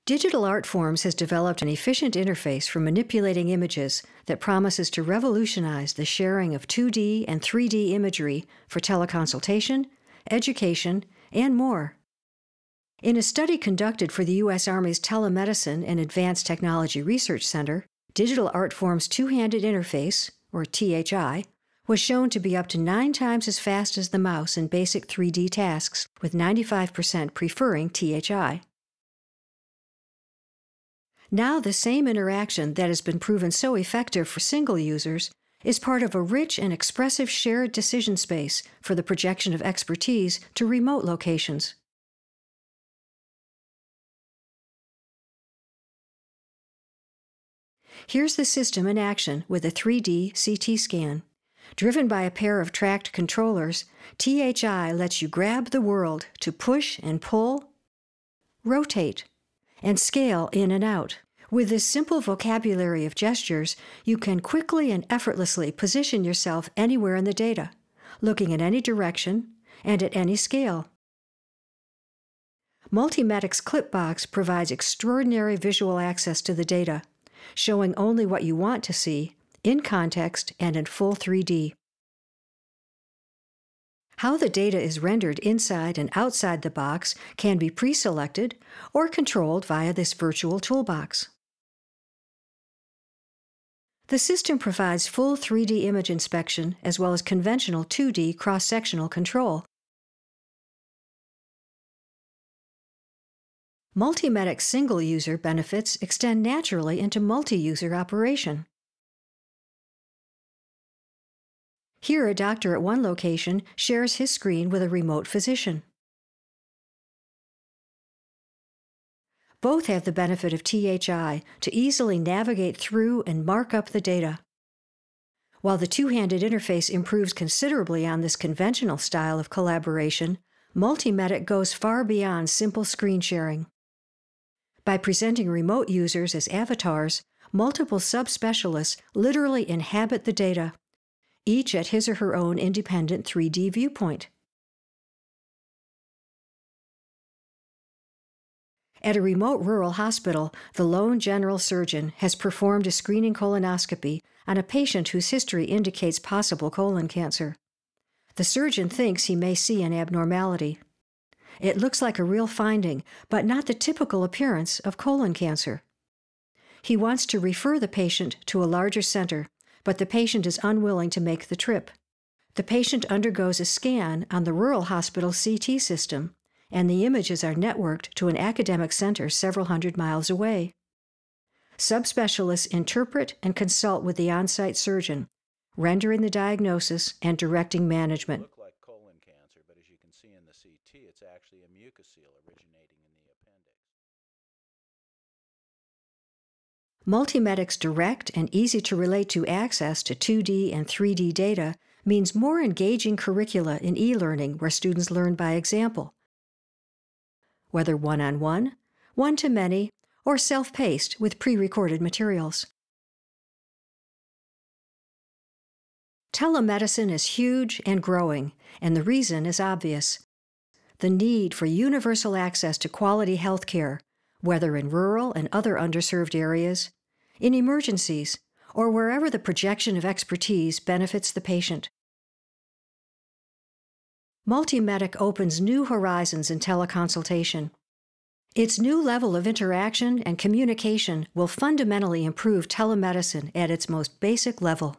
Digital Art Forms has developed an efficient interface for manipulating images that promises to revolutionize the sharing of 2D and 3D imagery for teleconsultation, education, and more. In a study conducted for the U.S. Army's Telemedicine and Advanced Technology Research Center, Digital Art Form's two-handed interface, or THI, was shown to be up to 9 times as fast as the mouse in basic 3D tasks, with 95% preferring THI. Now the same interaction that has been proven so effective for single users is part of a rich and expressive shared decision space for the projection of expertise to remote locations. Here's the system in action with a 3D CT scan. Driven by a pair of tracked controllers, THI lets you grab the world to push and pull, rotate, and scale in and out. With this simple vocabulary of gestures, you can quickly and effortlessly position yourself anywhere in the data, looking in any direction and at any scale. MultiMedic's Clipbox provides extraordinary visual access to the data, showing only what you want to see, in context and in full 3D. How the data is rendered inside and outside the box can be pre-selected or controlled via this virtual toolbox. The system provides full 3D image inspection as well as conventional 2D cross-sectional control. MultiMedic's single-user benefits extend naturally into multi-user operation. Here, a doctor at one location shares his screen with a remote physician. Both have the benefit of THI to easily navigate through and mark up the data. While the two-handed interface improves considerably on this conventional style of collaboration, MultiMedic goes far beyond simple screen sharing. By presenting remote users as avatars, multiple subspecialists literally inhabit the data, each at his or her own independent 3D viewpoint. At a remote rural hospital, the lone general surgeon has performed a screening colonoscopy on a patient whose history indicates possible colon cancer. The surgeon thinks he may see an abnormality. It looks like a real finding, but not the typical appearance of colon cancer. He wants to refer the patient to a larger center, but the patient is unwilling to make the trip. The patient undergoes a scan on the rural hospital CT system, and the images are networked to an academic center several hundred miles away. Subspecialists interpret and consult with the on-site surgeon, rendering the diagnosis and directing management. Look like colon cancer, but as you can see in the CT, it's actually a mucocele originating in the appendix. MultiMedic's direct and easy-to-relate-to access to 2D and 3D data means more engaging curricula in e-learning where students learn by example, whether one-on-one, one-to-many, or self-paced with pre-recorded materials. Telemedicine is huge and growing, and the reason is obvious. The need for universal access to quality health care, whether in rural and other underserved areas, in emergencies, or wherever the projection of expertise benefits the patient. MultiMedic opens new horizons in teleconsultation. Its new level of interaction and communication will fundamentally improve telemedicine at its most basic level.